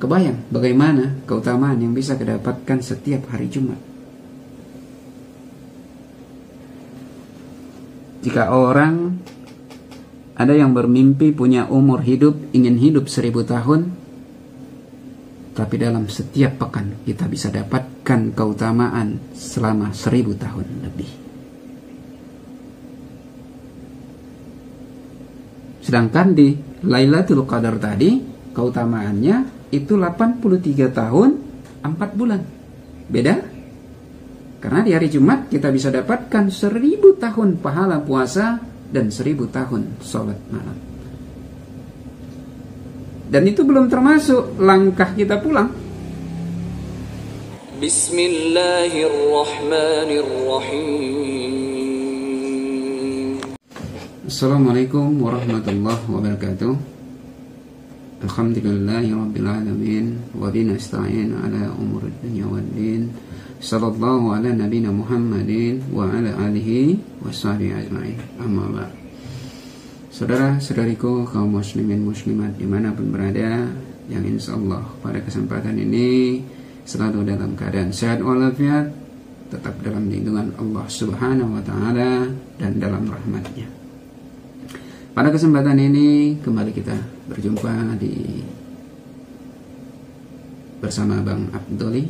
kebayang bagaimana keutamaan yang bisa kita dapatkan setiap hari Jumat. Jika orang ada yang bermimpi punya umur hidup, ingin hidup 1000 tahun, tapi dalam setiap pekan kita bisa dapatkan keutamaan selama 1000 tahun lebih. Sedangkan di Lailatul Qadar tadi keutamaannya itu 83 tahun 4 bulan. Beda? Karena di hari Jumat kita bisa dapatkan 1000 tahun pahala puasa dan 1000 tahun sholat malam. Dan itu belum termasuk langkah kita pulang. Bismillahirrahmanirrahim. Assalamualaikum warahmatullahi wabarakatuh. Alhamdulillahirabbil alamin wa binasta'in ala umuri dunya waddin. Sallallahu ala nabiyina Muhammadin wa ala alihi washabihi ajma'in. Amma ba'd. Saudara-saudariku kaum muslimin muslimat dimanapun berada, yang insyaallah pada kesempatan ini selalu dalam keadaan sehat walafiat, tetap dalam lindungan Allah Subhanahu wa taala dan dalam rahmatnya. Pada kesempatan ini kembali kita berjumpa bersama Bang Abdoli,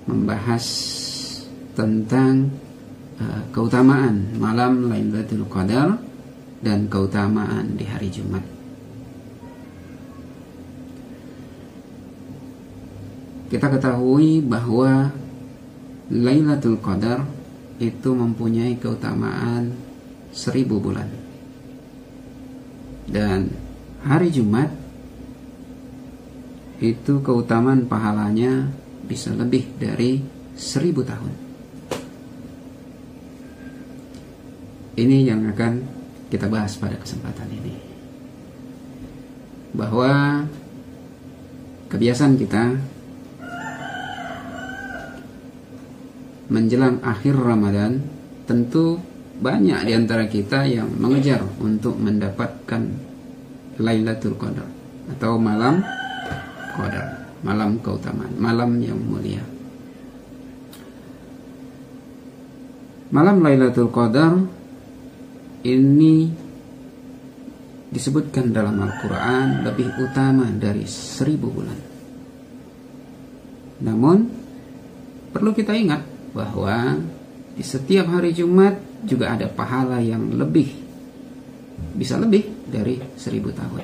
membahas tentang keutamaan malam Lailatul Qadar dan keutamaan di hari Jumat. Kita ketahui bahwa Lailatul Qadar itu mempunyai keutamaan 1000 bulan. Dan hari Jumat itu keutamaan pahalanya bisa lebih dari 1000 tahun. Ini yang akan kita bahas pada kesempatan ini. Bahwa kebiasaan kita menjelang akhir Ramadan, tentu banyak di antara kita yang mengejar untuk mendapatkan Lailatul Qadar atau malam Qadar, malam keutamaan, malam yang mulia. Malam Lailatul Qadar ini disebutkan dalam Al-Quran lebih utama dari 1000 bulan. Namun perlu kita ingat bahwa di setiap hari Jumat juga ada pahala yang bisa lebih dari 1000 tahun.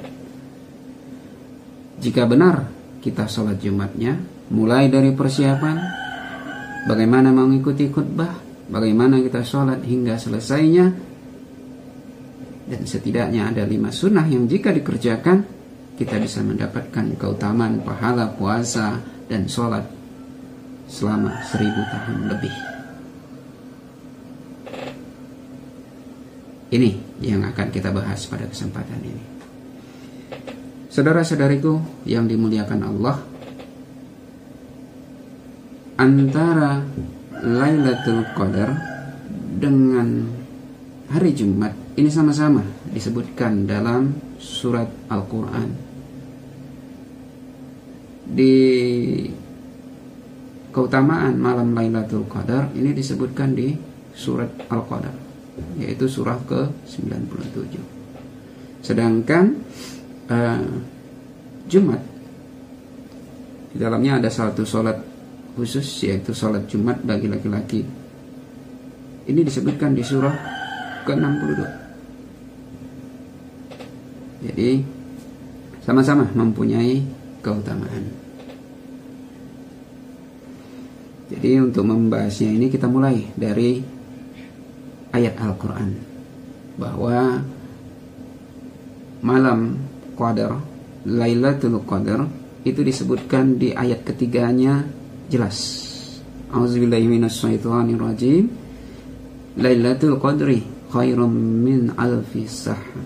Jika benar kita sholat Jumatnya, mulai dari persiapan, bagaimana mengikuti khutbah, bagaimana kita sholat hingga selesainya, dan setidaknya ada 5 sunnah yang jika dikerjakan kita bisa mendapatkan keutamaan pahala puasa dan sholat selama 1000 tahun lebih. Ini yang akan kita bahas pada kesempatan ini. Saudara-saudariku yang dimuliakan Allah, antara Lailatul Qadar dengan hari Jumat ini sama-sama disebutkan dalam surat Al-Quran. Di keutamaan malam Lailatul Qadar ini disebutkan di surat Al-Qadar, yaitu surah ke-97. Sedangkan Jumat di dalamnya ada satu sholat khusus, yaitu sholat Jumat bagi laki-laki. Ini disebutkan di surah ke-62. Jadi sama-sama mempunyai keutamaan. Jadi untuk membahasnya ini kita mulai dari ayat Al-Quran, bahwa malam Qadar, Lailatul Qadar itu disebutkan di ayat ketiganya jelas. A'udzubillahi minasyaitonirrajim. Lailatul Qadri khairum min alfi sahr.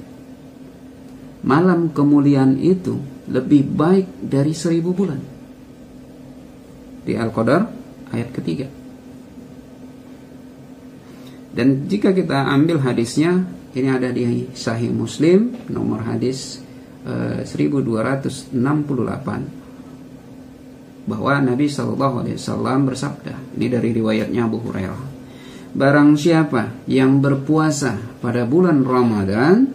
Malam kemuliaan itu lebih baik dari 1000 bulan. Di Al-Qadar ayat ketiga. Dan jika kita ambil hadisnya, ini ada di Sahih Muslim nomor hadis 1268. bahwa Nabi SAW bersabda, ini dari riwayatnya Abu Hurairah, barang siapa yang berpuasa pada bulan Ramadan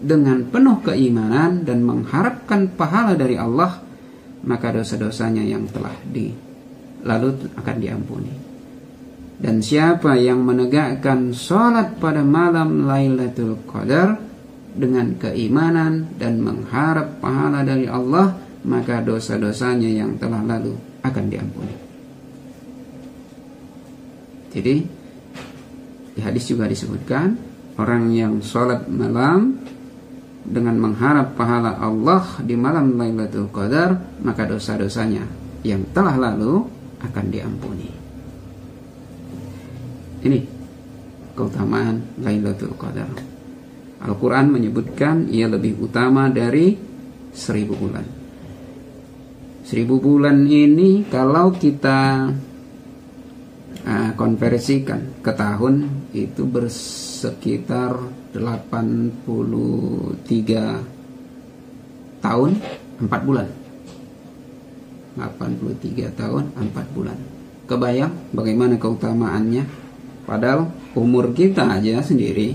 dengan penuh keimanan dan mengharapkan pahala dari Allah, maka dosa-dosanya yang telah lalu akan diampuni. Dan siapa yang menegakkan sholat pada malam Lailatul Qadar dengan keimanan dan mengharap pahala dari Allah, maka dosa-dosanya yang telah lalu akan diampuni. Jadi di hadis juga disebutkan, orang yang sholat malam dengan mengharap pahala Allah di malam Lailatul Qadar, maka dosa-dosanya yang telah lalu akan diampuni. Ini keutamaan Lailatul Qadar. Al-Quran menyebutkan ia lebih utama dari 1000 bulan. 1000 bulan ini kalau kita konversikan ke tahun, itu bersekitar 83 tahun 4 bulan. 83 tahun 4 bulan. Kebayang bagaimana keutamaannya? Padahal umur kita aja sendiri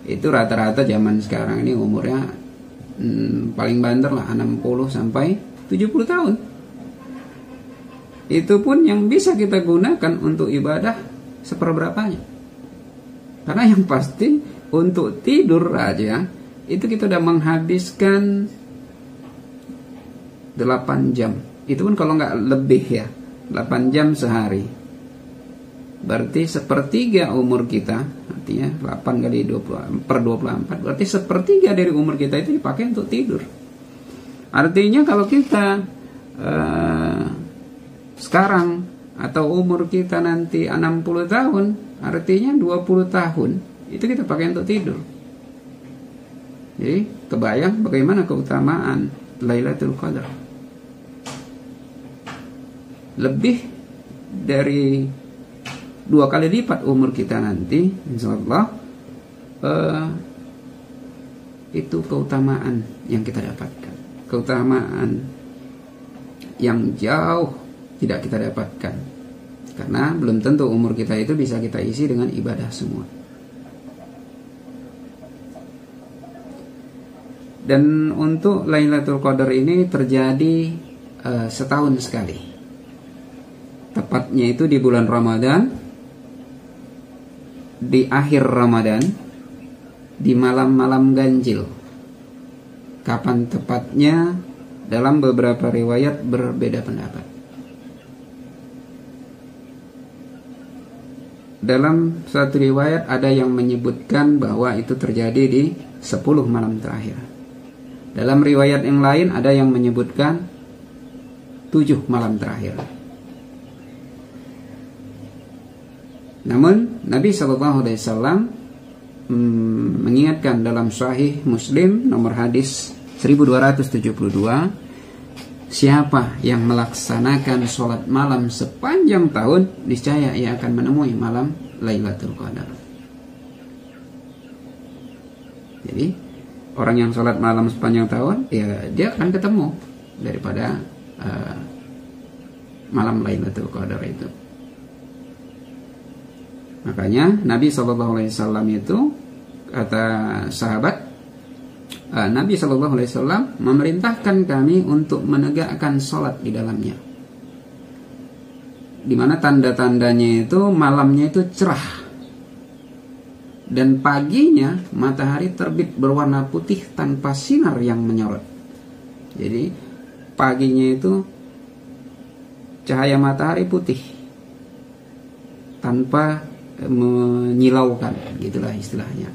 itu rata-rata zaman sekarang ini umurnya paling banter lah 60 sampai 70 tahun. Itu pun yang bisa kita gunakan untuk ibadah seperberapanya. Karena yang pasti untuk tidur aja itu kita udah menghabiskan 8 jam. Itu pun kalau nggak lebih ya, 8 jam sehari. Berarti sepertiga umur kita, artinya 8 kali 20 per 24, berarti sepertiga dari umur kita itu dipakai untuk tidur. Artinya kalau kita sekarang atau umur kita nanti 60 tahun, artinya 20 tahun itu kita pakai untuk tidur. Jadi kebayang bagaimana keutamaan Lailatul Qadar. Lebih dari 2 kali lipat umur kita nanti, insyaallah, itu keutamaan yang kita dapatkan, keutamaan yang jauh tidak kita dapatkan, karena belum tentu umur kita itu bisa kita isi dengan ibadah semua. Dan untuk Lailatul Qadar ini terjadi setahun sekali, tepatnya itu di bulan Ramadan, di akhir Ramadan, di malam-malam ganjil. Kapan tepatnya? Dalam beberapa riwayat berbeda pendapat. Dalam satu riwayat ada yang menyebutkan bahwa itu terjadi di 10 malam terakhir. Dalam riwayat yang lain ada yang menyebutkan 7 malam terakhir. Namun Nabi SAW mengingatkan dalam Sahih Muslim nomor hadis 1272, siapa yang melaksanakan sholat malam sepanjang tahun, niscaya ia akan menemui malam Lailatul Qadar. Jadi orang yang sholat malam sepanjang tahun, ya dia akan ketemu daripada malam Lailatul Qadar itu. Makanya Nabi SAW itu, kata sahabat, Nabi SAW memerintahkan kami untuk menegakkan sholat di dalamnya. Dimana tanda-tandanya itu malamnya itu cerah, dan paginya matahari terbit berwarna putih tanpa sinar yang menyorot. Jadi paginya itu cahaya matahari putih tanpa menyilaukan, gitulah istilahnya.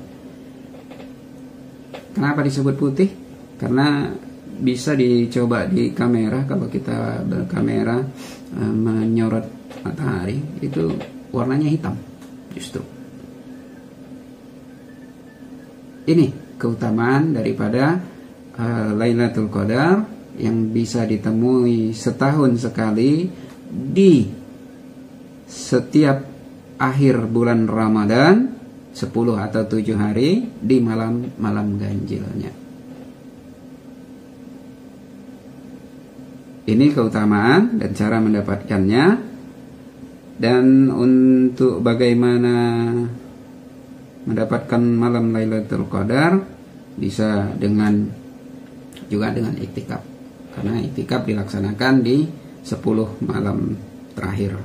Kenapa disebut putih? Karena bisa dicoba di kamera, kalau kita berkamera menyorot matahari itu warnanya hitam justru. Ini keutamaan daripada Lailatul Qadar yang bisa ditemui setahun sekali di setiap akhir bulan Ramadan, 10 atau 7 hari di malam-malam ganjilnya. Ini keutamaan dan cara mendapatkannya. Dan untuk bagaimana mendapatkan malam Lailatul Qadar, bisa juga dengan iktikaf. Karena iktikaf dilaksanakan di 10 malam terakhir.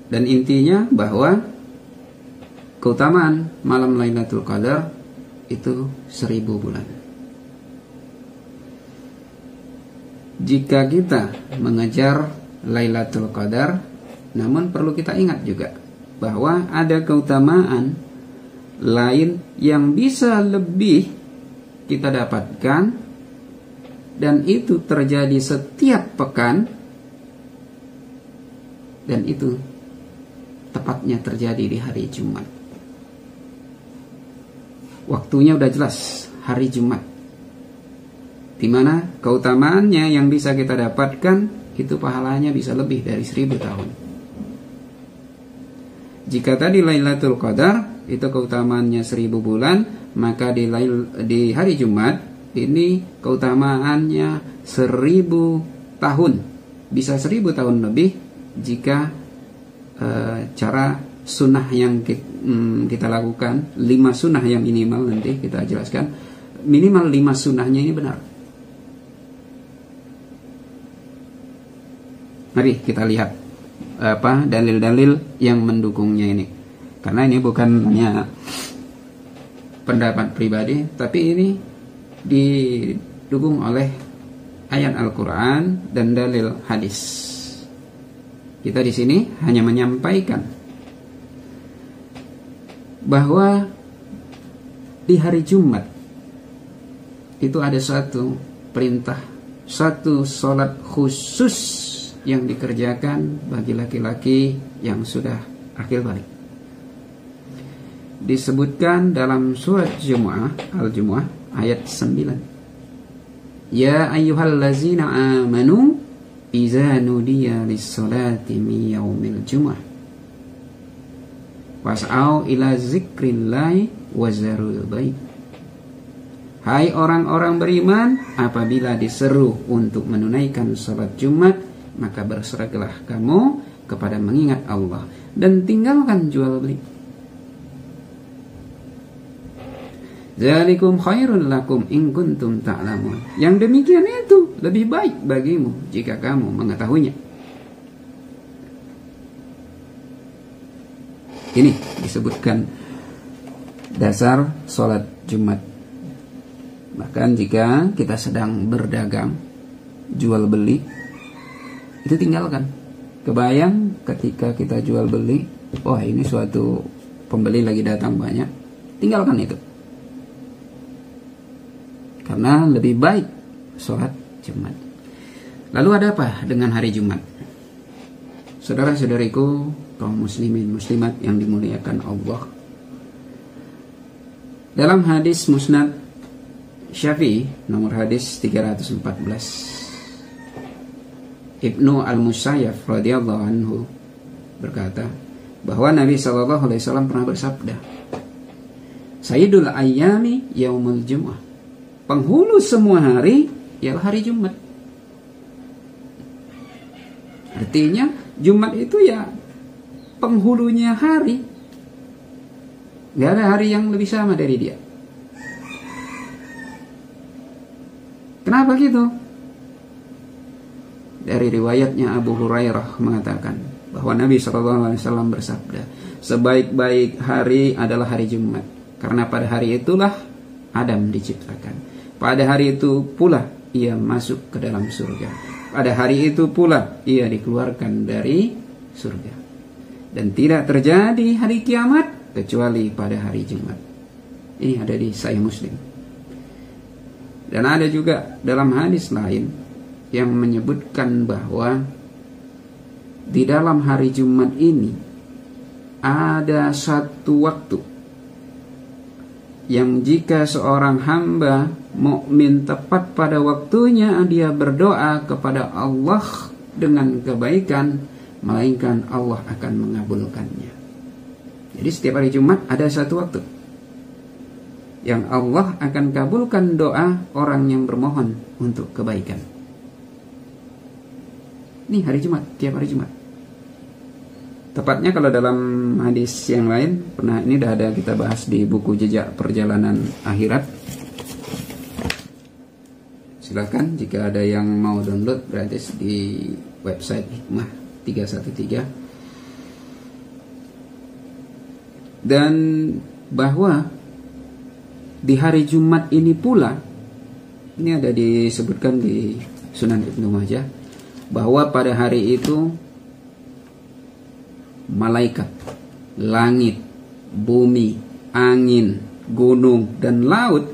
Dan intinya bahwa keutamaan malam Lailatul Qadar itu 1000 bulan. Jika kita mengejar Lailatul Qadar, namun perlu kita ingat juga bahwa ada keutamaan lain yang bisa lebih kita dapatkan, dan itu terjadi setiap pekan, dan itu tepatnya terjadi di hari Jumat. Waktunya udah jelas, hari Jumat, di mana keutamaannya yang bisa kita dapatkan itu pahalanya bisa lebih dari 1000 tahun. Jika tadi Lailatul Qadar itu keutamaannya 1000 bulan, maka di hari Jumat ini keutamaannya 1000 tahun, bisa 1000 tahun lebih jika cara sunnah yang kita lakukan, 5 sunnah yang minimal, nanti kita jelaskan minimal 5 sunnahnya ini benar. Mari kita lihat dalil-dalil yang mendukungnya ini. Karena ini bukan hanya pendapat pribadi, tapi ini didukung oleh ayat Al-Quran dan dalil hadis. Kita di sini hanya menyampaikan bahwa di hari Jumat itu ada satu perintah, satu sholat khusus yang dikerjakan bagi laki-laki yang sudah akil balik. Disebutkan dalam surat Jumu'ah, Al-Jumu'ah ayat 9. Ya ayyuhallazina amanu iza nudiya lis-salati min yaumil jumu'ah fas'au ila zikrillahi wazarul bai'. Hai orang-orang beriman, apabila diseru untuk menunaikan salat Jumat, maka berserahlah kamu kepada mengingat Allah dan tinggalkan jual beli. Dzalikum khairul lakum in kuntum ta'lamun. Yang demikian itu lebih baik bagimu jika kamu mengetahuinya. Ini disebutkan dasar salat Jumat. Bahkan jika kita sedang berdagang, jual beli, itu tinggalkan. Kebayang ketika kita jual beli, wah ini suatu pembeli lagi datang banyak, tinggalkan itu. Karena lebih baik sholat Jumat. Lalu ada apa dengan hari Jumat? Saudara-saudariku, kaum muslimin muslimat yang dimuliakan Allah, dalam hadis Musnad Syafi'i nomor hadis 314, Ibnu Al-Musayyaf radhiyallahu anhu berkata bahwa Nabi SAW pernah bersabda, Sayyidul ayyami yaumul jumu'ah. Penghulu semua hari ialah hari Jumat. Artinya Jumat itu ya penghulunya hari. Gak ada hari yang lebih sama dari dia. Kenapa gitu? Dari riwayatnya Abu Hurairah mengatakan bahwa Nabi SAW bersabda, sebaik-baik hari adalah hari Jumat, karena pada hari itulah Adam diciptakan. Pada hari itu pula ia masuk ke dalam surga. Pada hari itu pula ia dikeluarkan dari surga. Dan tidak terjadi hari kiamat kecuali pada hari Jumat. Ini ada di Sahih Muslim. Dan ada juga dalam hadis lain yang menyebutkan bahwa di dalam hari Jumat ini ada satu waktu yang jika seorang hamba mukmin tepat pada waktunya dia berdoa kepada Allah dengan kebaikan, melainkan Allah akan mengabulkannya. Jadi setiap hari Jumat ada satu waktu yang Allah akan kabulkan doa orang yang bermohon untuk kebaikan. Ini hari Jumat, tiap hari Jumat. Tepatnya kalau dalam hadis yang lain, pernah ini dah ada kita bahas di buku Jejak Perjalanan Akhirat. Silakan jika ada yang mau download gratis di website Hikmah 313. Dan bahwa di hari Jumat ini pula, ini ada disebutkan di Sunan Ibnu Majah, bahwa pada hari itu malaikat, langit, bumi, angin, gunung, dan laut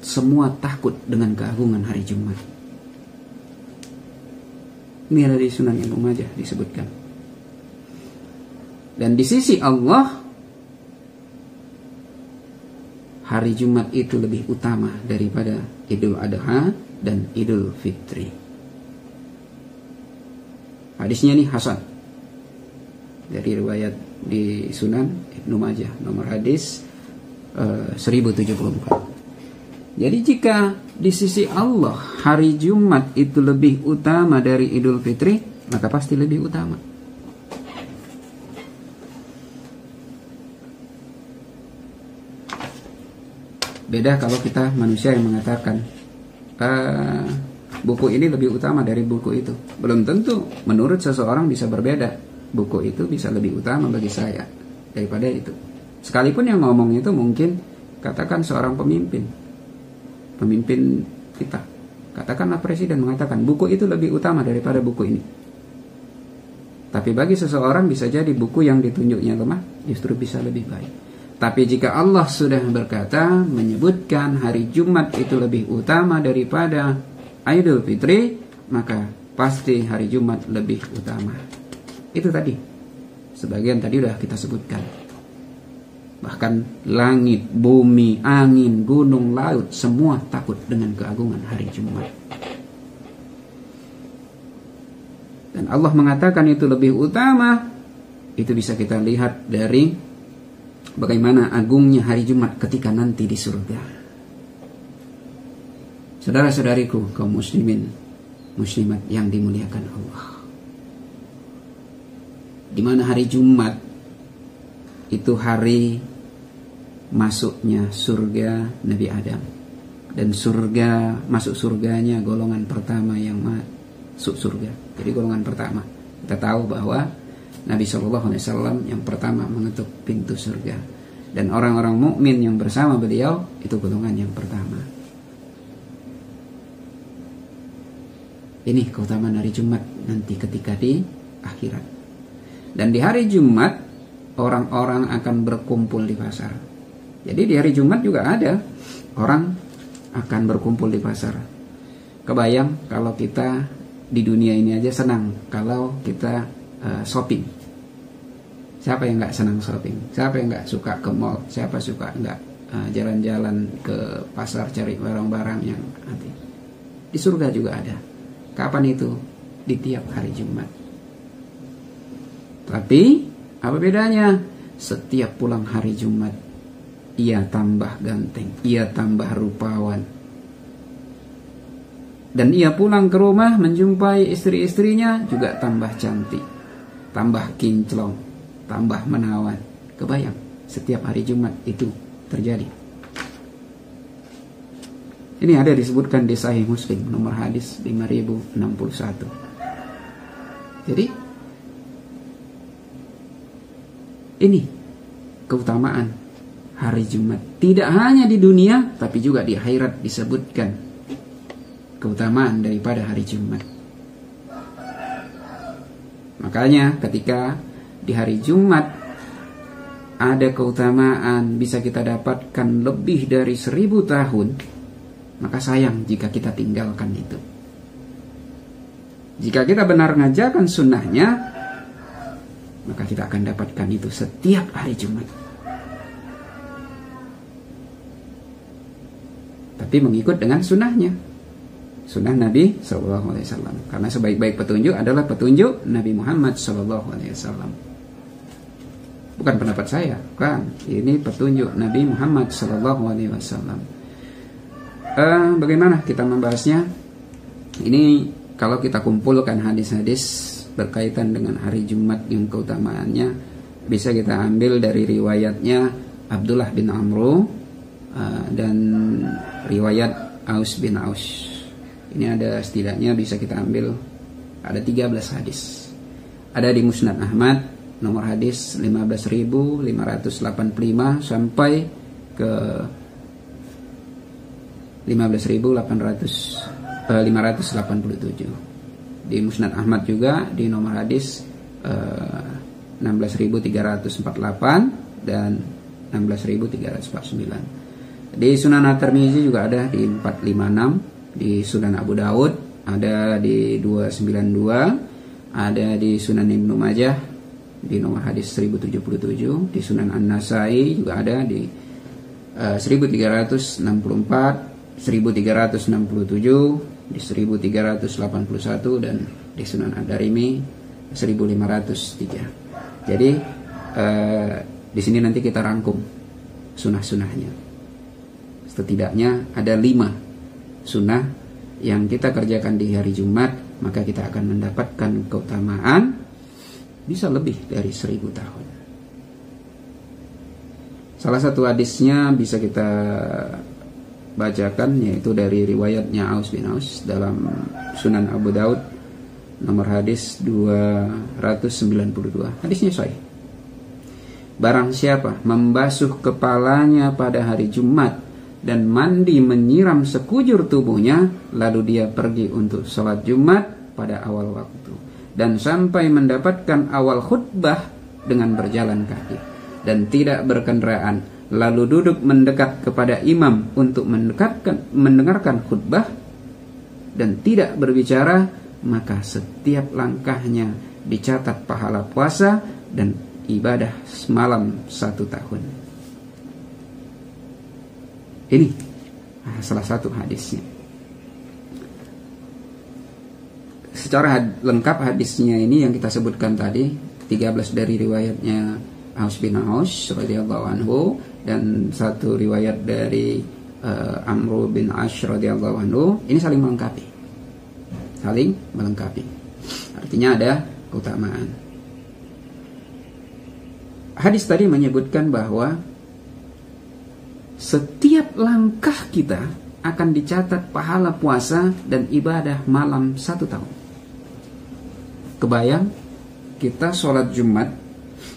semua takut dengan keagungan hari Jumat. Ini ada di Sunan Ibnu Majah disebutkan. Dan di sisi Allah, hari Jumat itu lebih utama daripada Idul Adha dan Idul Fitri. Hadisnya ini hasan, dari riwayat di Sunan Ibnu Majah, nomor hadis 1074. Jadi jika di sisi Allah hari Jumat itu lebih utama dari Idul Fitri, maka pasti lebih utama. Beda kalau kita manusia yang mengatakan buku ini lebih utama dari buku itu. Belum tentu, menurut seseorang bisa berbeda. Buku itu bisa lebih utama bagi saya daripada itu. Sekalipun yang ngomong itu mungkin katakan seorang pemimpin kita, katakanlah presiden mengatakan buku itu lebih utama daripada buku ini. Tapi bagi seseorang bisa jadi buku yang ditunjuknya lemah justru bisa lebih baik. Tapi jika Allah sudah berkata, menyebutkan hari Jumat itu lebih utama daripada Idul Fitri, maka pasti hari Jumat lebih utama. Itu tadi, sebagian tadi sudah kita sebutkan. Bahkan langit, bumi, angin, gunung, laut, semua takut dengan keagungan hari Jumat. Dan Allah mengatakan itu lebih utama. Itu bisa kita lihat dari bagaimana agungnya hari Jumat ketika nanti di surga. Saudara-saudariku kaum muslimin, muslimat yang dimuliakan Allah, di mana hari Jumat itu hari masuknya surga Nabi Adam, dan surga, masuk surganya golongan pertama yang masuk surga. Jadi golongan pertama, kita tahu bahwa Nabi SAW yang pertama mengetuk pintu surga, dan orang-orang mukmin yang bersama beliau itu golongan yang pertama. Ini keutamaan hari Jumat nanti ketika di akhirat. Dan di hari Jumat orang-orang akan berkumpul di pasar. Jadi di hari Jumat juga ada orang akan berkumpul di pasar. Kebayang kalau kita di dunia ini aja senang kalau kita shopping. Siapa yang nggak senang shopping? Siapa yang nggak suka ke mall? Siapa suka nggak jalan-jalan ke pasar cari barang-barang yang nanti? Di surga juga ada. Kapan itu? Di tiap hari Jumat. Tapi apa bedanya? Setiap pulang hari Jumat, ia tambah ganteng, ia tambah rupawan, dan ia pulang ke rumah menjumpai istri-istrinya juga tambah cantik, tambah kinclong, tambah menawan. Kebayang setiap hari Jumat itu terjadi. Ini ada disebutkan di Sahih Muslim nomor hadis 5061. Jadi ini keutamaan hari Jumat. Tidak hanya di dunia, tapi juga di akhirat disebutkan keutamaan daripada hari Jumat. Makanya ketika di hari Jumat ada keutamaan bisa kita dapatkan lebih dari 1000 tahun, maka sayang jika kita tinggalkan itu. Jika kita benar mengajarkan sunnahnya, maka kita akan dapatkan itu setiap hari Jumat. Tapi mengikut dengan sunnahnya, sunnah Nabi SAW. Karena sebaik-baik petunjuk adalah petunjuk Nabi Muhammad SAW. bukan pendapat saya, bukan. Ini petunjuk Nabi Muhammad SAW. Bagaimana kita membahasnya? Ini kalau kita kumpulkan hadis-hadis berkaitan dengan hari Jumat yang keutamaannya, bisa kita ambil dari riwayatnya Abdullah bin Amru dan riwayat Aus bin Aus. Ini ada setidaknya bisa kita ambil ada 13 hadis. Ada di Musnad Ahmad nomor hadis 15.585 sampai ke 15.587. Di Musnad Ahmad juga di nomor hadis 16.348 dan 16.349. Di Sunan At-Tirmizi juga ada di 456, di Sunan Abu Daud ada di 292, ada di Sunan Ibnu Majah di nomor hadis 1077, di Sunan An-Nasai juga ada di 1364, 1367, di 1381 dan di Sunan Ad-Darimi 1503. Jadi di sini nanti kita rangkum sunnah-sunnahnya. Setidaknya ada 5 sunnah yang kita kerjakan di hari Jumat, maka kita akan mendapatkan keutamaan bisa lebih dari 1000 tahun. Salah satu hadisnya bisa kita bacakan, yaitu dari riwayatnya Aus bin Aus dalam Sunan Abu Daud nomor hadis 292. Hadisnya sahih. Barang siapa membasuh kepalanya pada hari Jumat dan mandi menyiram sekujur tubuhnya, lalu dia pergi untuk sholat Jumat pada awal waktu dan sampai mendapatkan awal khutbah dengan berjalan kaki dan tidak berkendaraan, lalu duduk mendekat kepada imam untuk mendengarkan khutbah dan tidak berbicara, maka setiap langkahnya dicatat pahala puasa dan ibadah semalam 1 tahun. Ini salah satu hadisnya. Secara lengkap hadisnya ini yang kita sebutkan tadi, 13 dari riwayatnya Aus bin Aus radhiyallahu anhu dan 1 riwayat dari Amr bin Ash radhiyallahu anhu, ini saling melengkapi. Artinya ada keutamaan. Hadis tadi menyebutkan bahwa setiap langkah kita akan dicatat pahala puasa dan ibadah malam 1 tahun. Kebayang kita sholat Jumat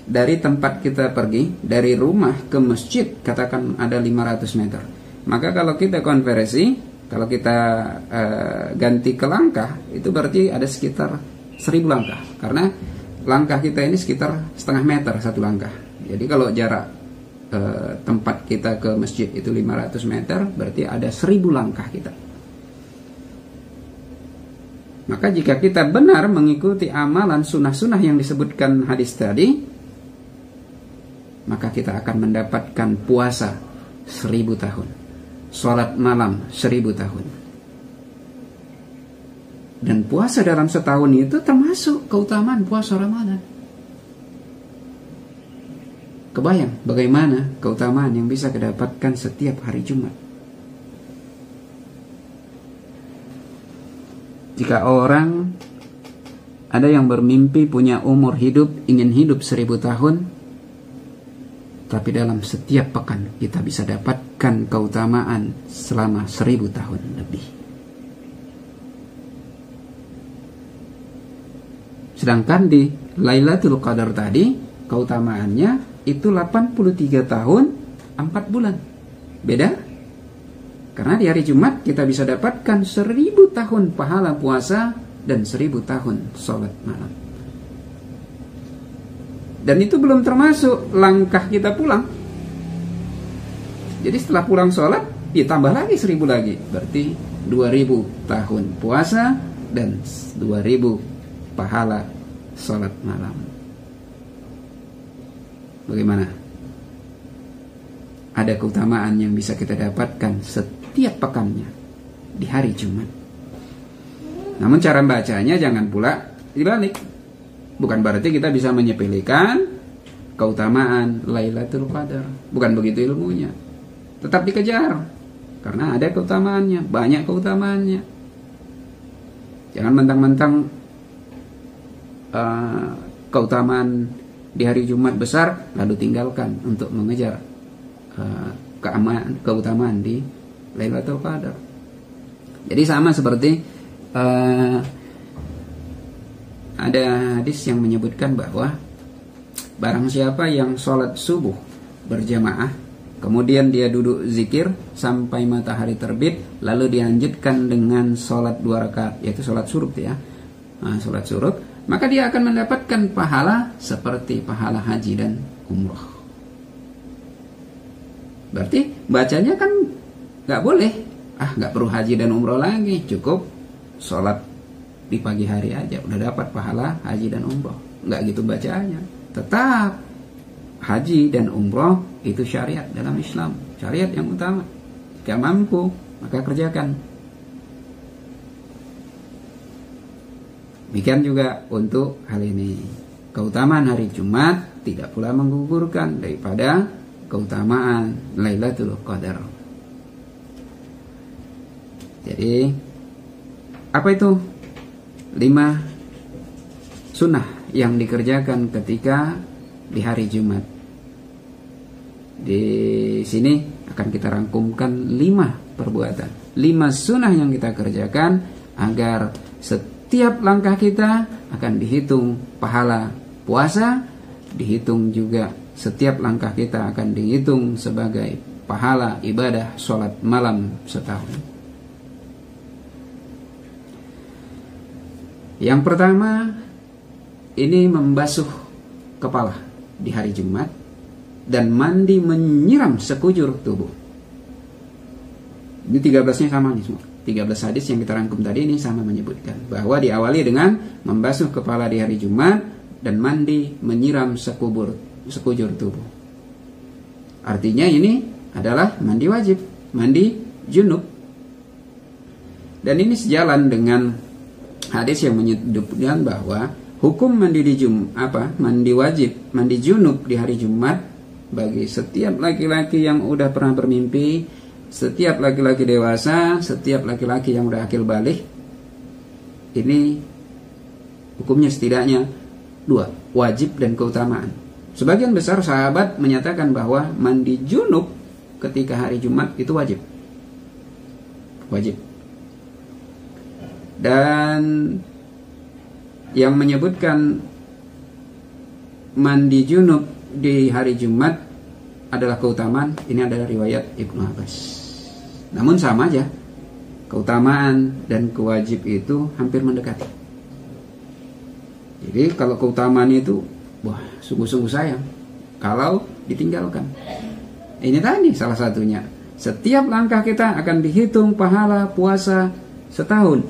dari tempat kita pergi, dari rumah ke masjid, katakan ada 500 meter. Maka kalau kita konversi, kalau kita ganti ke langkah, itu berarti ada sekitar 1000 langkah. Karena langkah kita ini sekitar setengah meter 1 langkah. Jadi kalau jarak tempat kita ke masjid itu 500 meter, berarti ada 1000 langkah kita. Maka jika kita benar mengikuti amalan sunnah-sunnah yang disebutkan hadis tadi, maka kita akan mendapatkan puasa 1000 tahun, sholat malam 1000 tahun. Dan puasa dalam setahun itu termasuk keutamaan puasa Ramadan. Kebayang bagaimana keutamaan yang bisa kita dapatkan setiap hari Jumat. Jika orang ada yang bermimpi punya umur hidup, ingin hidup 1000 tahun, tapi dalam setiap pekan kita bisa dapatkan keutamaan selama 1000 tahun lebih. Sedangkan di Lailatul Qadar tadi keutamaannya itu 83 tahun 4 bulan. Beda? Karena di hari Jumat kita bisa dapatkan 1000 tahun pahala puasa dan 1000 tahun sholat malam. Dan itu belum termasuk langkah kita pulang. Jadi setelah pulang sholat, ditambah lagi 1000 lagi. Berarti 2000 tahun puasa dan 2000 pahala sholat malam. Bagaimana? Ada keutamaan yang bisa kita dapatkan setiap pekannya di hari Jumat. Namun cara bacanya jangan pula dibalik. Bukan berarti kita bisa menyepelekan keutamaan Lailatul Qadar. Bukan begitu ilmunya. Tetap dikejar. Karena ada keutamaannya, banyak keutamaannya. Jangan mentang-mentang keutamaan di hari Jumat besar lalu tinggalkan untuk mengejar keutamaan di Lailatul Qadar. Jadi sama seperti ada hadis yang menyebutkan bahwa barang siapa yang sholat subuh berjamaah, kemudian dia duduk zikir sampai matahari terbit, lalu dilanjutkan dengan sholat 2 rakaat, yaitu sholat syuruk ya, sholat syuruk, maka dia akan mendapatkan pahala seperti pahala haji dan umroh. Berarti bacanya kan nggak boleh, nggak perlu haji dan umroh lagi, cukup sholat di pagi hari aja udah dapat pahala haji dan umroh. Nggak gitu bacaannya. Tetap haji dan umroh itu syariat dalam Islam, syariat yang utama. Jika mampu maka kerjakan. Demikian juga untuk hal ini. Keutamaan hari Jumat tidak pula menggugurkan daripada keutamaan Lailatul Qadar. Jadi apa itu 5 sunnah yang dikerjakan ketika di hari Jumat? Di sini akan kita rangkumkan 5 perbuatan, 5 sunnah yang kita kerjakan agar setiap langkah kita akan dihitung pahala puasa, dihitung juga setiap langkah kita akan dihitung sebagai pahala ibadah sholat malam setahun. Yang pertama, ini membasuh kepala di hari Jumat dan mandi menyiram sekujur tubuh. Ini 13-nya sama nih semua. 13 hadis yang kita rangkum tadi ini sama menyebutkan bahwa diawali dengan membasuh kepala di hari Jumat dan mandi menyiram sekujur tubuh. Artinya ini adalah mandi wajib, mandi junub. Dan ini sejalan dengan hadis yang menyebutkan bahwa hukum mandi mandi wajib, mandi junub di hari Jumat bagi setiap laki-laki yang udah pernah bermimpi, setiap laki-laki dewasa, setiap laki-laki yang udah akil balik. Ini hukumnya setidaknya 2, wajib dan keutamaan. Sebagian besar sahabat menyatakan bahwa mandi junub ketika hari Jumat itu wajib. Dan yang menyebutkan mandi junub di hari Jumat adalah keutamaan, ini adalah riwayat Ibnu Abbas. Namun sama aja, keutamaan dan kewajib itu hampir mendekati. Jadi kalau keutamaan itu, sungguh-sungguh sayang kalau ditinggalkan. Ini tadi salah satunya. Setiap langkah kita akan dihitung pahala puasa setahun,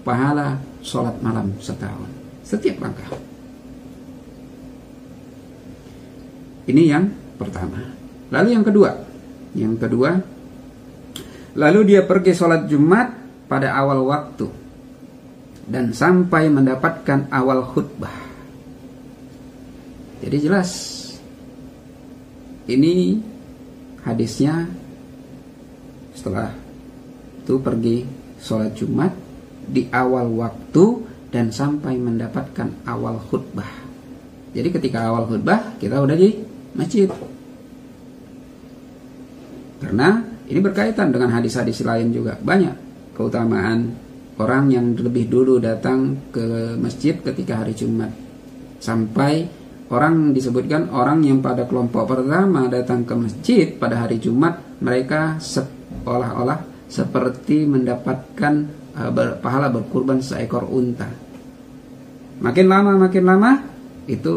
pahala sholat malam setahun. Setiap langkah. Ini yang pertama. Lalu yang kedua, lalu dia pergi sholat Jumat pada awal waktu dan sampai mendapatkan awal khutbah. Jadi jelas ini hadisnya setelah itu pergi sholat Jumat di awal waktu dan sampai mendapatkan awal khutbah. Jadi ketika awal khutbah kita udah di masjid. Karena ini berkaitan dengan hadis-hadis lain juga. Banyak keutamaan orang yang lebih dulu datang ke masjid ketika hari Jumat. Sampai orang disebutkan orang yang pada kelompok pertama datang ke masjid pada hari Jumat, mereka seolah-olah seperti mendapatkan pahala berkurban seekor unta. Makin lama itu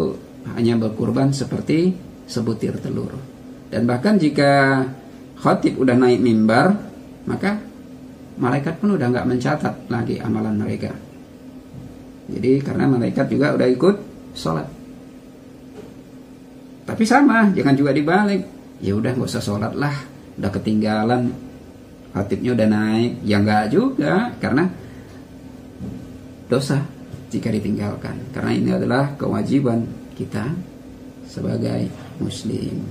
hanya berkurban seperti sebutir telur. Dan bahkan jika khatib udah naik mimbar, maka malaikat pun udah nggak mencatat lagi amalan mereka. Jadi karena malaikat juga udah ikut sholat. Tapi sama, jangan juga dibalik. Ya udah nggak usah sholat lah, udah ketinggalan, khatibnya udah naik. Ya nggak juga, karena dosa jika ditinggalkan. Karena ini adalah kewajiban kita sebagai muslim.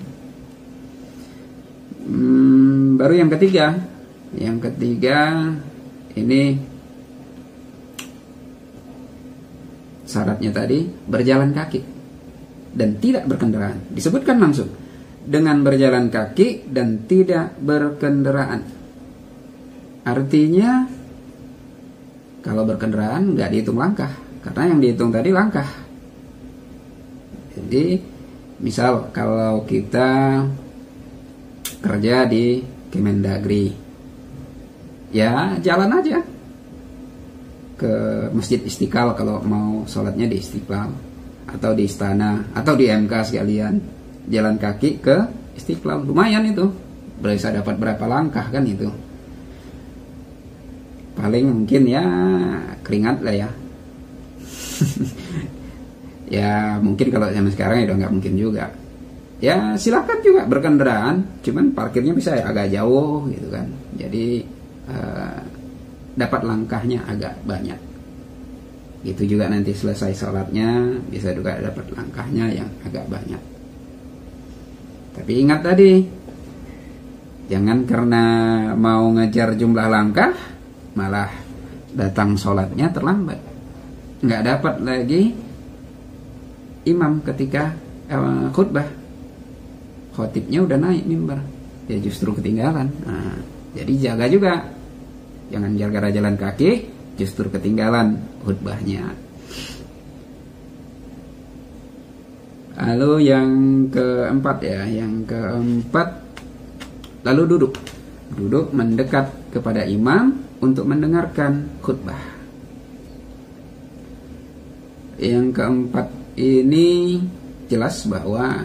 Baru yang ketiga. Yang ketiga ini syaratnya tadi berjalan kaki dan tidak berkendaraan. Disebutkan langsung dengan berjalan kaki dan tidak berkendaraan. Artinya kalau berkendaraan nggak dihitung langkah, karena yang dihitung tadi langkah. Jadi misal kalau kita kerja di Kemendagri, ya jalan aja ke Masjid Istiqlal kalau mau sholatnya di Istiqlal, atau di Istana, atau di MK sekalian. Jalan kaki ke Istiqlal, lumayan itu, bisa dapat berapa langkah kan itu. Paling mungkin ya keringat lah ya. Ya mungkin kalau zaman sekarang ya udah nggak mungkin juga. Ya silakan juga berkendaraan, cuman parkirnya bisa agak jauh gitu kan. Jadi dapat langkahnya agak banyak. Gitu juga nanti selesai sholatnya bisa juga dapat langkahnya yang agak banyak. Tapi ingat tadi, jangan karena mau ngejar jumlah langkah malah datang sholatnya terlambat, nggak dapat lagi imam ketika khutbah. Khotibnya udah naik mimbar, ya justru ketinggalan. Nah, jadi jaga juga, jangan gara-gara jalan kaki justru ketinggalan khutbahnya. Lalu yang keempat ya, yang keempat, lalu duduk mendekat kepada imam untuk mendengarkan khutbah. Yang keempat ini jelas bahwa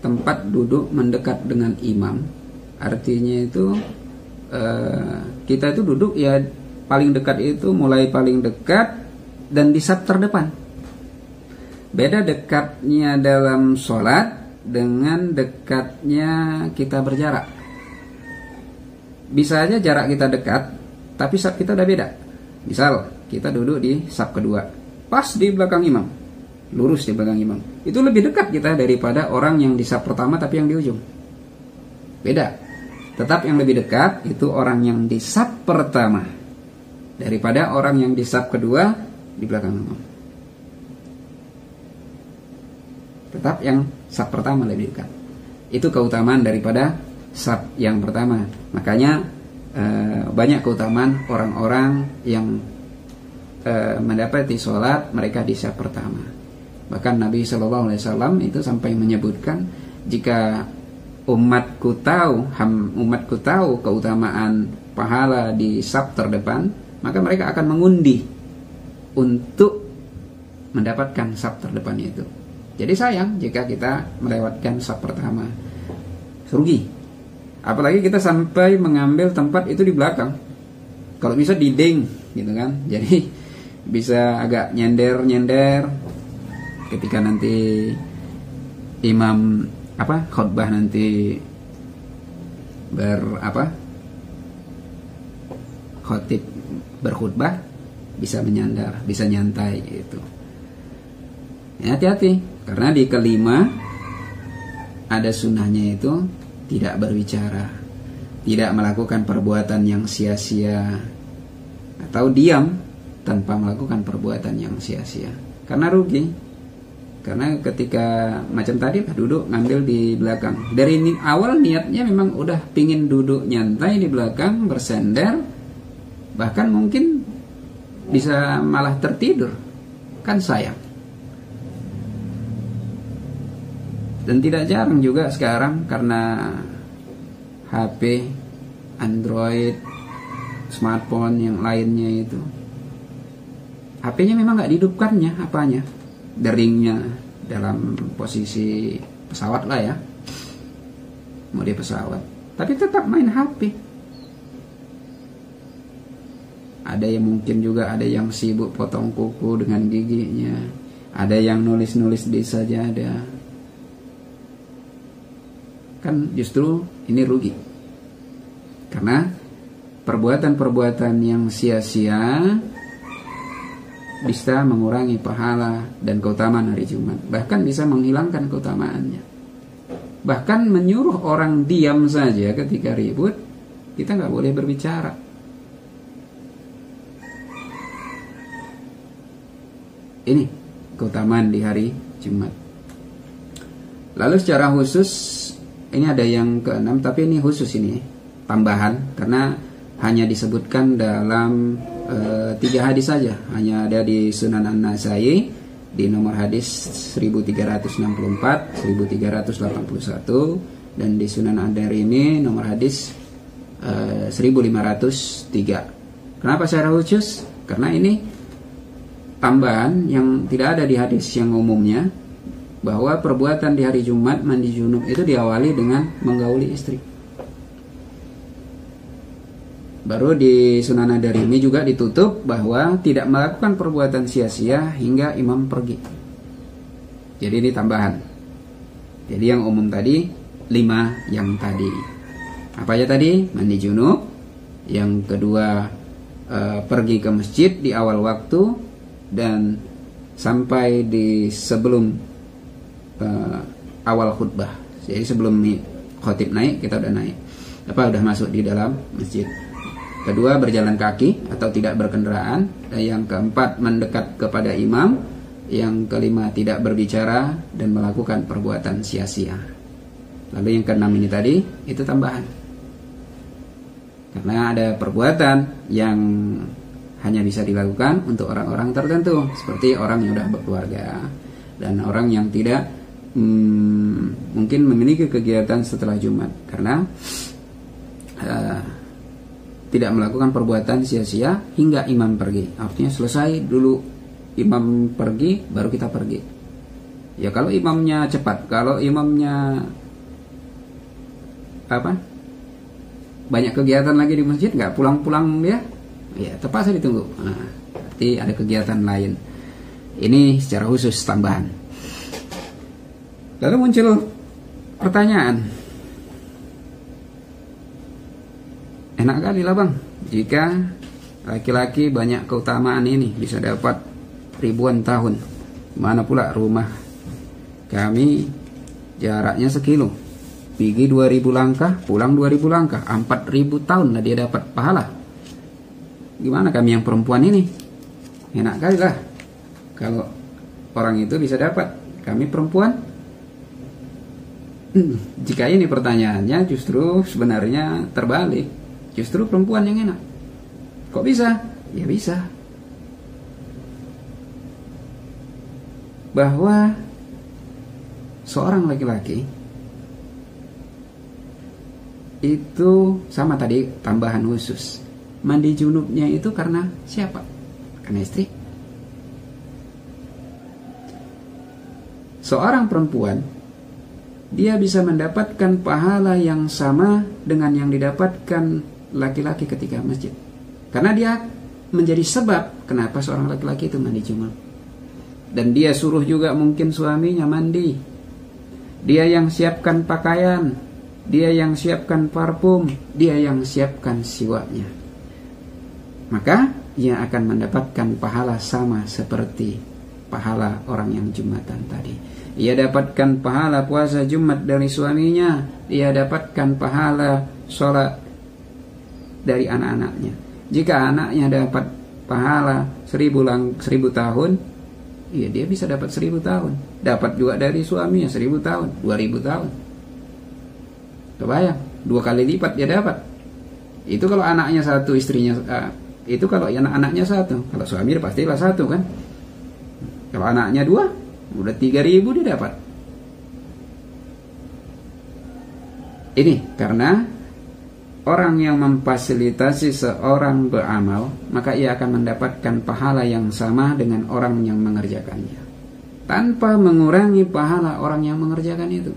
tempat duduk mendekat dengan imam, artinya itu kita itu duduk ya paling dekat itu mulai paling dekat dan di saf terdepan. Beda dekatnya dalam sholat dengan dekatnya kita berjarak. Bisa aja jarak kita dekat, tapi saf kita udah beda. Misal kita duduk di saf kedua, pas di belakang imam, lurus di belakang imam, itu lebih dekat kita daripada orang yang di saf pertama tapi yang di ujung. Beda. Tetap yang lebih dekat itu orang yang di saf pertama daripada orang yang di saf kedua di belakang imam. Tetap yang saf pertama lebih dekat. Itu keutamaan daripada saf yang pertama. Makanya banyak keutamaan orang-orang yang mendapati sholat mereka di saf pertama. Bahkan Nabi SAW itu sampai menyebutkan, jika umatku tahu keutamaan pahala di saf terdepan, maka mereka akan mengundi untuk mendapatkan saf terdepan itu. Jadi sayang jika kita melewatkan saf pertama, rugi. Apalagi kita sampai mengambil tempat itu di belakang, kalau bisa diding gitu kan. Jadi bisa agak nyender ketika nanti imam khutbah nanti khotib berkhutbah, bisa menyandar, bisa nyantai gitu. Ya, hati-hati, karena di kelima ada sunnahnya itu tidak berbicara, tidak melakukan perbuatan yang sia-sia, atau diam tanpa melakukan perbuatan yang sia-sia, karena rugi. Karena ketika macam tadi duduk ngambil di belakang, dari awal niatnya memang udah pingin duduk nyantai di belakang, bersender, bahkan mungkin bisa malah tertidur, kan sayang. Dan tidak jarang juga sekarang karena HP, Android, smartphone yang lainnya itu, HP-nya memang nggak dihidupkannya apanya, deringnya dalam posisi pesawat lah ya, mode pesawat, tapi tetap main HP. Ada yang mungkin juga ada yang sibuk potong kuku dengan giginya, ada yang nulis-nulis di sajadah. Kan justru ini rugi, karena perbuatan-perbuatan yang sia-sia bisa mengurangi pahala dan keutamaan hari Jumat, bahkan bisa menghilangkan keutamaannya. Bahkan menyuruh orang diam saja ketika ribut, kita nggak boleh berbicara. Ini keutamaan di hari Jumat. Lalu secara khusus, ini ada yang keenam, tapi ini khusus, ini tambahan, karena hanya disebutkan dalam 3 hadis saja. Hanya ada di Sunan An-Nasai di nomor hadis 1364, 1381, dan di Sunan Ad-Darimi nomor hadis 1503. Kenapa secara khusus? Karena ini tambahan yang tidak ada di hadis yang umumnya, bahwa perbuatan di hari Jumat mandi junub itu diawali dengan menggauli istri. Baru di Sunan Ad-Darimi juga ditutup bahwa tidak melakukan perbuatan sia-sia hingga imam pergi. Jadi ini tambahan. Jadi yang umum tadi 5 yang tadi. Apa aja tadi? Mandi junub. Yang kedua, pergi ke masjid di awal waktu dan sampai di sebelum awal khutbah. Jadi sebelum khotib naik, kita udah naik. Udah masuk di dalam masjid. Kedua, berjalan kaki atau tidak berkendaraan. Dan yang keempat, mendekat kepada imam. Yang kelima, tidak berbicara dan melakukan perbuatan sia-sia. Lalu yang keenam ini tadi, itu tambahan. Karena ada perbuatan yang hanya bisa dilakukan untuk orang-orang tertentu, seperti orang yang sudah berkeluarga dan orang yang tidak mungkin memiliki kegiatan setelah Jumat, karena tidak melakukan perbuatan sia-sia hingga imam pergi. Artinya selesai dulu imam pergi, baru kita pergi. Ya kalau imamnya cepat, kalau imamnya banyak kegiatan lagi di masjid, nggak pulang-pulang dia, ya terpaksa ditunggu. Berarti ada kegiatan lain. Ini secara khusus tambahan. Lalu muncul pertanyaan, enak kali lah bang, jika laki-laki banyak keutamaan ini bisa dapat ribuan tahun. Mana pula rumah kami jaraknya sekilo, pergi 2000 langkah, pulang 2000 langkah, 4000 tahun lah dia dapat pahala. Gimana kami yang perempuan ini? Enak kali lah kalau orang itu bisa dapat, kami perempuan. Jika ini pertanyaannya, justru sebenarnya terbalik. Justru perempuan yang enak. Kok bisa? Ya bisa. Bahwa seorang laki-laki itu sama tadi tambahan khusus. Mandi junubnya itu karena siapa? Karena istri. Seorang perempuan, dia bisa mendapatkan pahala yang sama dengan yang didapatkan laki-laki ketika masjid. Karena dia menjadi sebab kenapa seorang laki-laki itu mandi junub. Dan dia suruh juga mungkin suaminya mandi. Dia yang siapkan pakaian, dia yang siapkan parfum, dia yang siapkan siwaknya. Maka ia akan mendapatkan pahala sama seperti pahala orang yang Jumatan tadi. Ia dapatkan pahala puasa Jumat dari suaminya, ia dapatkan pahala sholat dari anak-anaknya. Jika anaknya dapat pahala 1000 tahun, ya dia bisa dapat 1000 tahun. Dapat juga dari suaminya 1000 tahun, 2000 tahun. Kebayang, 2 kali lipat dia dapat. Itu kalau anaknya satu, istrinya itu kalau anak-anaknya satu. Kalau suami pastilah satu kan. Kalau anaknya 2, udah 3000 dia dapat. Ini karena orang yang memfasilitasi seorang beramal, maka ia akan mendapatkan pahala yang sama dengan orang yang mengerjakannya, tanpa mengurangi pahala orang yang mengerjakan itu.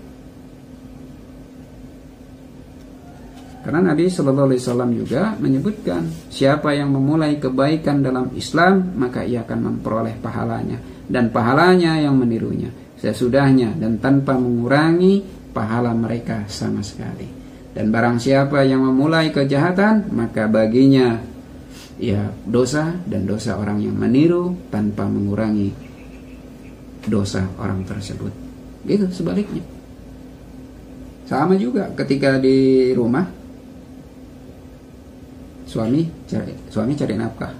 Karena Nabi Shallallahu Alaihi Wasallam juga menyebutkan, siapa yang memulai kebaikan dalam Islam, maka ia akan memperoleh pahalanya, dan pahalanya yang menirunya sesudahnya, dan tanpa mengurangi pahala mereka sama sekali. Dan barang siapa yang memulai kejahatan, maka baginya ya dosa dan dosa orang yang meniru tanpa mengurangi dosa orang tersebut. Gitu sebaliknya. Sama juga ketika di rumah suami cari nafkah.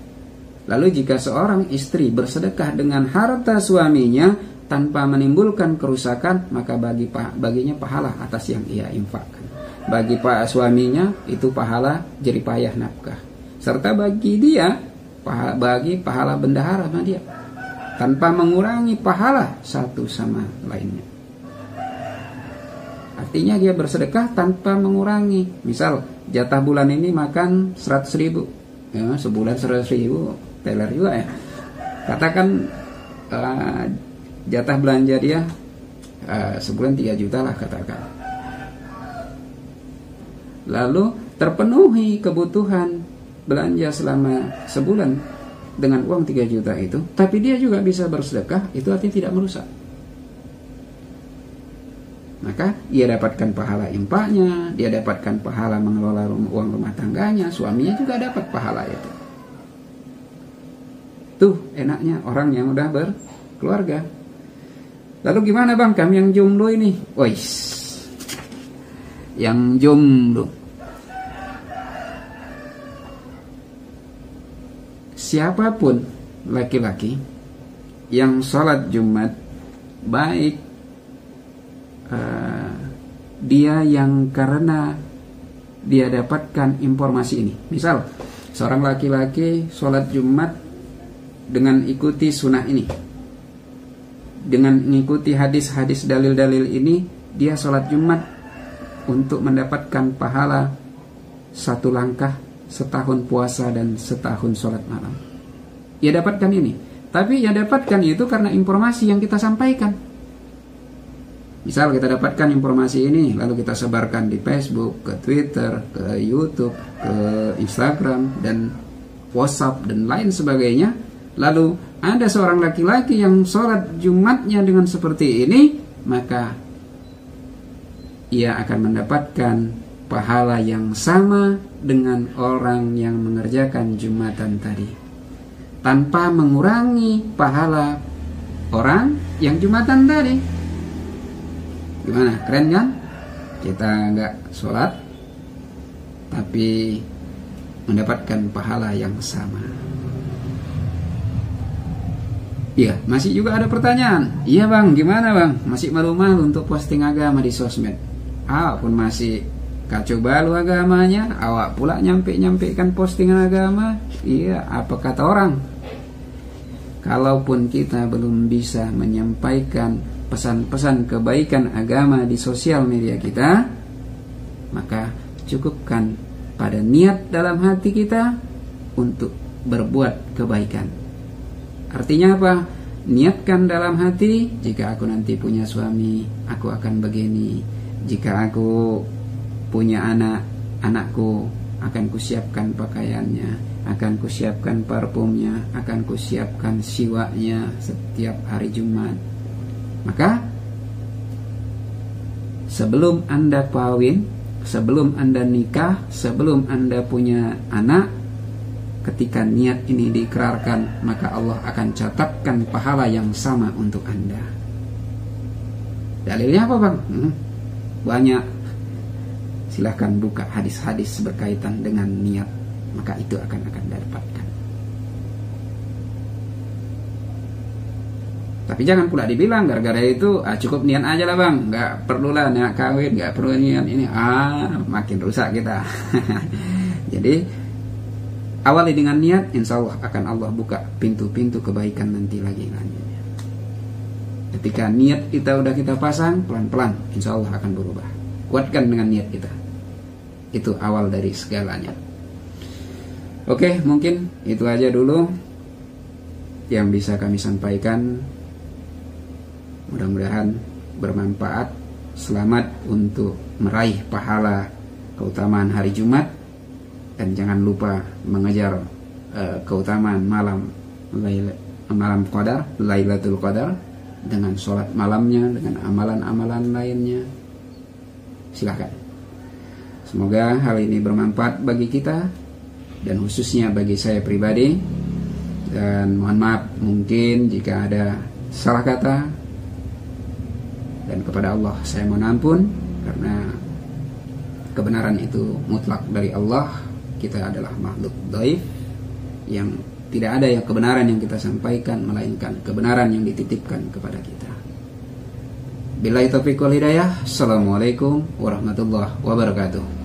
Lalu jika seorang istri bersedekah dengan harta suaminya tanpa menimbulkan kerusakan, maka baginya pahala atas yang ia infakkan. Bagi suaminya itu pahala jeripayah nafkah. Serta bagi dia bagi pahala bendahara sama dia, tanpa mengurangi pahala satu sama lainnya. Artinya dia bersedekah tanpa mengurangi. Misal jatah bulan ini makan 100.000, ya, sebulan 100.000, teler juga ya. Katakan jatah belanja dia sebulan 3 juta lah katakan. Lalu terpenuhi kebutuhan belanja selama sebulan dengan uang 3 juta itu, tapi dia juga bisa bersedekah, itu artinya tidak merusak. Maka dia dapatkan pahala infaknya, dia dapatkan pahala mengelola uang rumah tangganya, suaminya juga dapat pahala itu. Tuh enaknya orang yang udah berkeluarga. Lalu gimana bang, kami yang jomblo ini? Wais, yang jomblo, siapapun laki-laki yang sholat Jumat, baik dia yang karena dia dapatkan informasi ini. Misal seorang laki-laki sholat Jumat dengan ikuti sunnah ini, dengan mengikuti hadis-hadis dalil-dalil ini, dia sholat Jumat untuk mendapatkan pahala 1 langkah setahun puasa dan setahun sholat malam. Ia dapatkan ini, tapi ia dapatkan itu karena informasi yang kita sampaikan. Misal kita dapatkan informasi ini, lalu kita sebarkan di Facebook, ke Twitter, ke YouTube, ke Instagram, dan WhatsApp, dan lain sebagainya. Lalu ada seorang laki-laki yang sholat Jumatnya dengan seperti ini, maka ia akan mendapatkan pahala yang sama dengan orang yang mengerjakan Jumatan tadi, tanpa mengurangi pahala orang yang Jumatan tadi. Gimana? Keren kan? Kita nggak sholat tapi mendapatkan pahala yang sama. Iya, masih juga ada pertanyaan. Iya bang, gimana bang? Masih malu-malu untuk posting agama di sosmed. Pun masih kacau balu agamanya, awak pula nyampe-nyampekan postingan agama. Iya, apa kata orang? Kalaupun kita belum bisa menyampaikan pesan-pesan kebaikan agama di sosial media kita, maka cukupkan pada niat dalam hati kita untuk berbuat kebaikan. Artinya apa? Niatkan dalam hati, jika aku nanti punya suami, aku akan begini. Jika aku punya anak, anakku akan kusiapkan pakaiannya, akan kusiapkan parfumnya, akan kusiapkan siwaknya setiap hari Jumat. Maka sebelum Anda kawin, sebelum Anda nikah, sebelum Anda punya anak, ketika niat ini diikrarkan, maka Allah akan catatkan pahala yang sama untuk Anda. Dalilnya apa bang? Banyak. Silahkan buka hadis-hadis berkaitan dengan niat, maka itu akan dapatkan. Tapi jangan pula dibilang gara-gara itu cukup niat aja lah bang, nggak perlulah niat kawin, nggak perlu niat ini, makin rusak kita. Jadi awali dengan niat, insya Allah akan Allah buka pintu-pintu kebaikan nanti lagi lanjutnya. Ketika niat kita udah kita pasang, pelan-pelan insya Allah akan berubah. Kuatkan dengan niat kita, itu awal dari segalanya. Oke, mungkin itu aja dulu yang bisa kami sampaikan. Mudah-mudahan bermanfaat. Selamat untuk meraih pahala keutamaan hari Jumat, dan jangan lupa mengejar keutamaan malam Qadar, Lailatul Qadar, dengan sholat malamnya, dengan amalan-amalan lainnya. Silakan. Semoga hal ini bermanfaat bagi kita, dan khususnya bagi saya pribadi. Dan mohon maaf mungkin jika ada salah kata, dan kepada Allah saya mohon ampun, karena kebenaran itu mutlak dari Allah. Kita adalah makhluk dhaif yang tidak ada yang kebenaran yang kita sampaikan melainkan kebenaran yang dititipkan kepada kita. Billahi taufiq wal hidayah. Assalamualaikum warahmatullahi wabarakatuh.